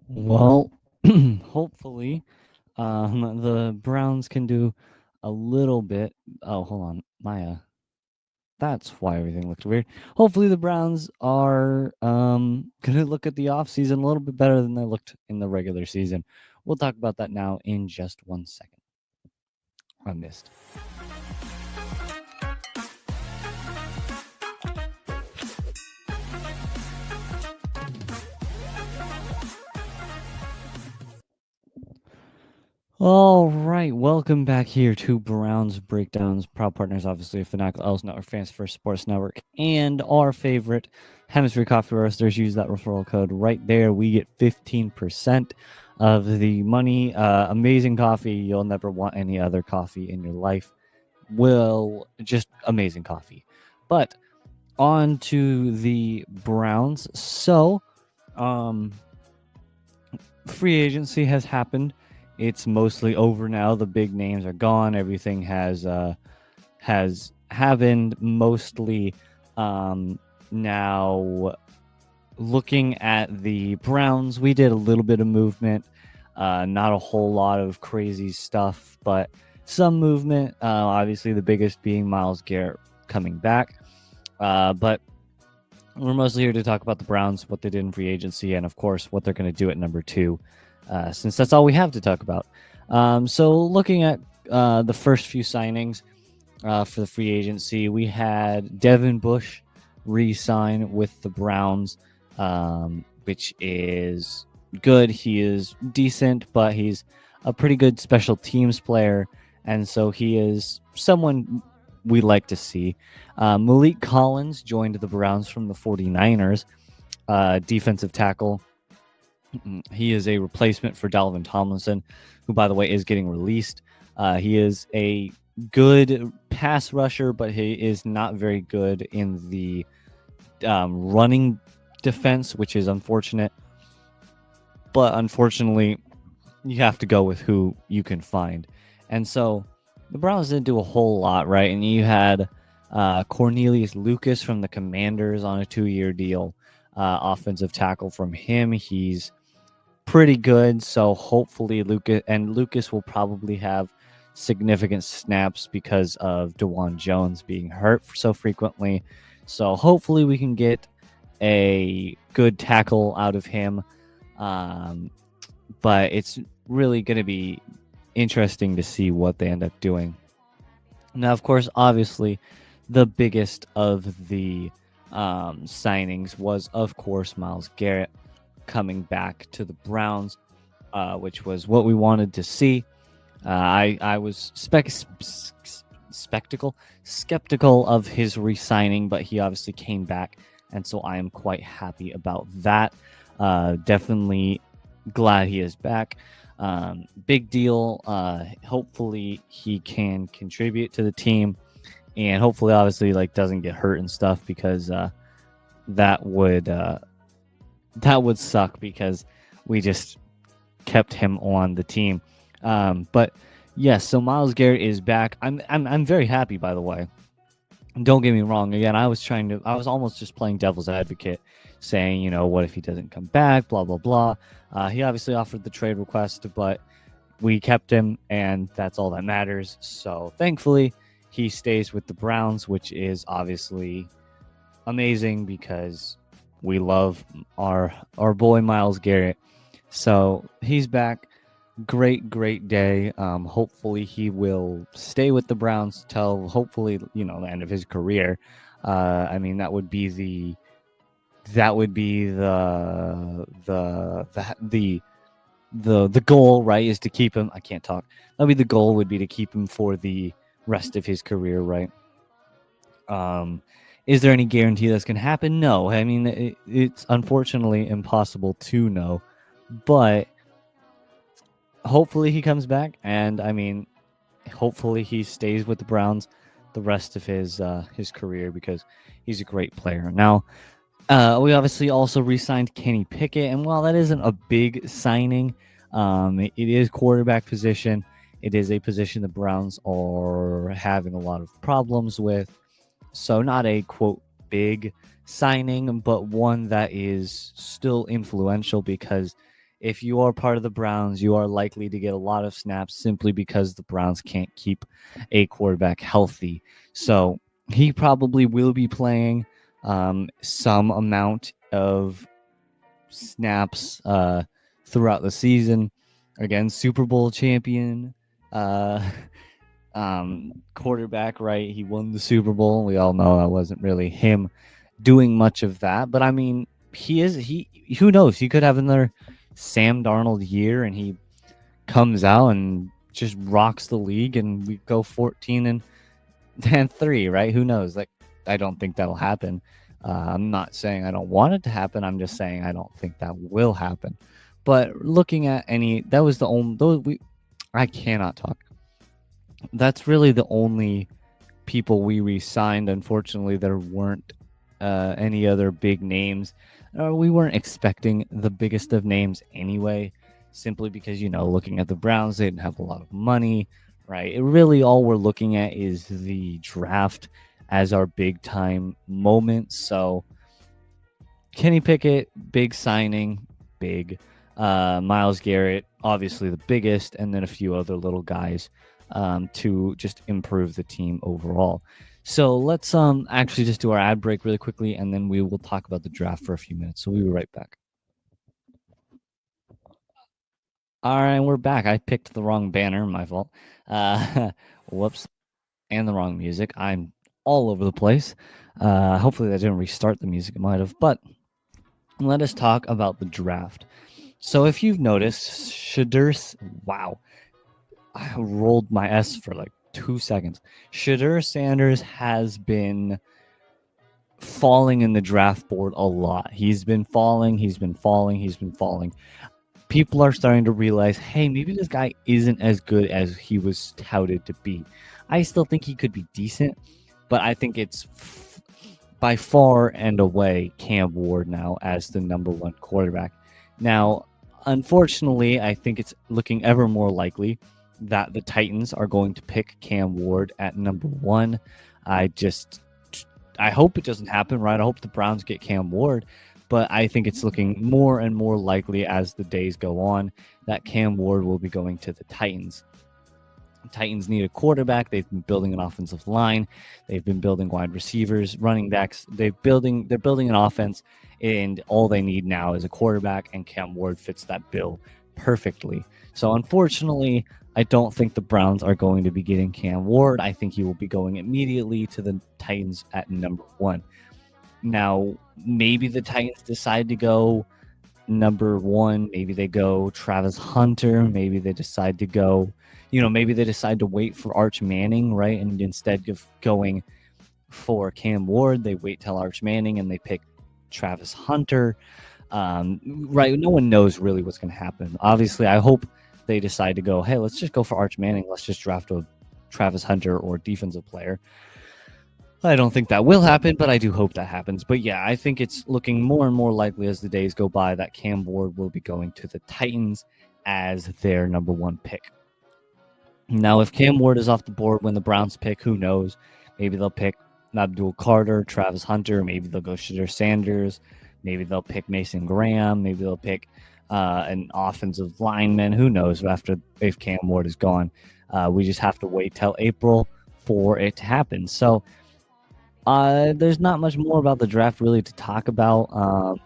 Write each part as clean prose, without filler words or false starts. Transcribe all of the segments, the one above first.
Well, hopefully, the Browns can do a little bit. Oh, hold on, Maya. That's why everything looked weird. Hopefully, the Browns are gonna look at the offseason a little bit better than they looked in the regular season. We'll talk about that now in just 1 second. I missed. All right, welcome back here to Browns Breakdowns, proud partners, obviously, of Fanatical Elves Network, Fans First Sports Network, and our favorite Hemisphere Coffee Roasters. Use that referral code right there. We get 15% of the money. Amazing coffee. You'll never want any other coffee in your life. Just amazing coffee. But on to the Browns. So, free agency has happened. It's mostly over now. The big names are gone. Everything has happened. Mostly now, looking at the Browns, we did a little bit of movement. Not a whole lot of crazy stuff, but some movement. Obviously, the biggest being Myles Garrett coming back. But we're mostly here to talk about the Browns, what they did in free agency, and of course, what they're going to do at number 2, since that's all we have to talk about. So, looking at the first few signings for the free agency, we had Devin Bush re-sign with the Browns, which is good. He is decent, but he's a pretty good special teams player, and so he is someone we like to see. Malik Collins joined the Browns from the 49ers, defensive tackle. He is a replacement for Dalvin Tomlinson, who, by the way, is getting released. He is a good pass rusher, but he is not very good in the running defense, which is unfortunate. But unfortunately, you have to go with who you can find. And so the Browns didn't do a whole lot, right? And you had Cornelius Lucas from the Commanders on a 2-year deal, offensive tackle from him. He's pretty good, so hopefully Lucas will probably have significant snaps because of DeJuan Jones being hurt so frequently. So hopefully we can get a good tackle out of him. But it's really going to be interesting to see what they end up doing. Now, of course, obviously, the biggest of the signings was, of course, Myles Garrett coming back to the Browns, which was what we wanted to see. I was skeptical of his re-signing, but he obviously came back, and so I am quite happy about that. Definitely glad he is back. Big deal. Hopefully he can contribute to the team, and hopefully, obviously, doesn't get hurt and stuff, because that would suck, because we just kept him on the team. But yes, so Myles Garrett is back. I'm very happy, by the way. Don't get me wrong. Again, I was almost just playing devil's advocate, saying, what if he doesn't come back, blah, blah, blah. He obviously offered the trade request, but we kept him, and that's all that matters. So thankfully, he stays with the Browns, which is obviously amazing, because we love our boy Myles Garrett. So he's back. Great day. Hopefully he will stay with the Browns till hopefully the end of his career. I mean, that would be the goal, right? Is to keep him. I can't talk. That'd be the goal. Would be to keep him for the rest of his career, right? Is there any guarantee that's going to happen? No. I mean, it's unfortunately impossible to know, but hopefully he comes back, and I mean, hopefully he stays with the Browns the rest of his career, because he's a great player. Now, we obviously also re-signed Kenny Pickett, and while that isn't a big signing, it is quarterback position. It is a position the Browns are having a lot of problems with. So not a, quote, big signing, but one that is still influential, because if you are part of the Browns, you are likely to get a lot of snaps simply because the Browns can't keep a quarterback healthy. So he probably will be playing some amount of snaps throughout the season. Again, Super Bowl champion, uh, quarterback, right? He won the Super Bowl. We all know that wasn't really him doing much of that, but I mean, he. Who knows? He could have another Sam Darnold year, and he comes out and just rocks the league, and we go 14-3, right? Who knows? Like, I don't think that'll happen. I'm not saying I don't want it to happen. I'm just saying I don't think that will happen. But looking at that was the only. I cannot talk. That's really the only people we re-signed. Unfortunately, there weren't any other big names. We weren't expecting the biggest of names anyway, simply because, looking at the Browns, they didn't have a lot of money, right? Really, all we're looking at is the draft as our big time moment. So Kenny Pickett, big signing, big. Myles Garrett, obviously the biggest, and then a few other little guys to just improve the team overall. So let's actually just do our ad break really quickly, and then we will talk about the draft for a few minutes. So we'll be right back. All right, we're back. I picked the wrong banner, my fault. Whoops. And the wrong music. I'm all over the place. Hopefully that didn't restart the music. It might have. But let us talk about the draft. So if you've noticed, wow, I rolled my S for like 2 seconds. Shadur Sanders has been falling in the draft board a lot. He's been falling. People are starting to realize, hey, maybe this guy isn't as good as he was touted to be. I still think he could be decent, but I think it's by far and away Cam Ward now as the number one quarterback. Now, unfortunately, I think it's looking ever more likely that the Titans are going to pick Cam Ward at number one. I hope it doesn't happen, right? I hope the Browns get Cam Ward, but I think it's looking more and more likely as the days go on that Cam Ward will be going to the Titans. The Titans need a quarterback. They've been building an offensive line. They've been building wide receivers, running backs. They're building an offense, and all they need now is a quarterback, and Cam Ward fits that bill perfectly. So unfortunately, I don't think the Browns are going to be getting Cam Ward. I think he will be going immediately to the Titans at number one. Now, maybe the Titans decide to go number one. Maybe they go Travis Hunter. Maybe they decide to go, maybe they decide to wait for Arch Manning, right? And instead of going for Cam Ward, they wait till Arch Manning and they pick Travis Hunter. Right? No one knows really what's going to happen. Obviously, I hope they decide to go, hey, let's just go for Arch Manning. Let's just draft a Travis Hunter or defensive player. I don't think that will happen, but I do hope that happens. But yeah, I think it's looking more and more likely as the days go by that Cam Ward will be going to the Titans as their number one pick. Now, if Cam Ward is off the board when the Browns pick, who knows? Maybe they'll pick Abdul Carter, Travis Hunter. Maybe they'll go Shadur Sanders. Maybe they'll pick Mason Graham. Maybe they'll pick an offensive lineman. Who knows? If Cam Ward is gone, we just have to wait till April for it to happen. So there's not much more about the draft really to talk about.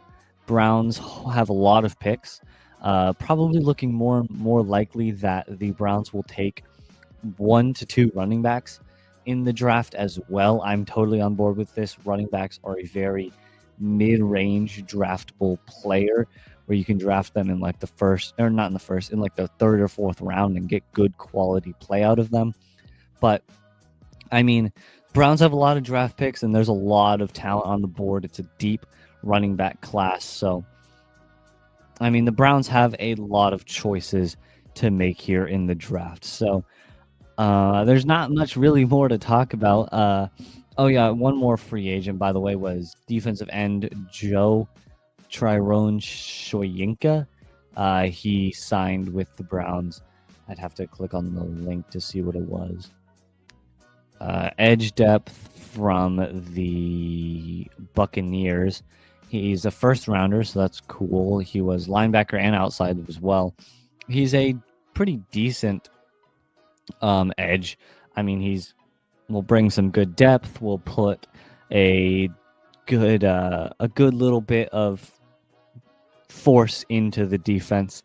Browns have a lot of picks. Probably looking more likely that the Browns will take 1 to 2 running backs in the draft as well. I'm totally on board with this. Running backs are a very mid-range draftable player where you can draft them in like the first, or not in the first, in like the third or fourth round and get good quality play out of them. But I mean, Browns have a lot of draft picks and there's a lot of talent on the board. It's a deep running back class. So, I mean, the Browns have a lot of choices to make here in the draft. So, there's not much really more to talk about. Oh, yeah, one more free agent, by the way, was defensive end Joe Tyrone Shoyinka. He signed with the Browns. I'd have to click on the link to see what it was. Edge depth from the Buccaneers. He's a first rounder, so that's cool. He was linebacker and outside as well. He's a pretty decent edge. I mean, will bring some good depth. Will put a good little bit of force into the defense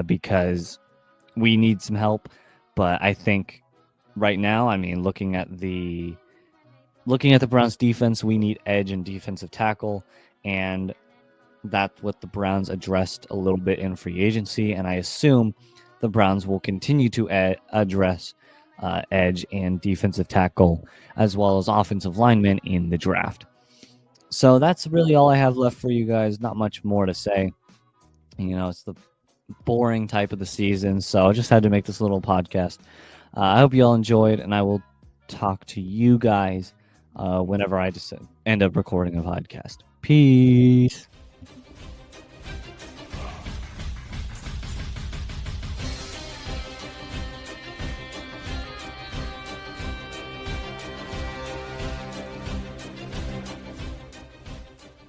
because we need some help. But I think right now, I mean, looking at the Browns defense, we need edge and defensive tackle, and that's what the Browns addressed a little bit in free agency, and I assume the Browns will continue to address edge and defensive tackle as well as offensive linemen in the draft. So that's really all I have left for you guys. Not much more to say. You know, it's the boring type of the season, so I just had to make this little podcast. I hope you all enjoyed, and I will talk to you guys whenever I just end up recording a podcast. Peace.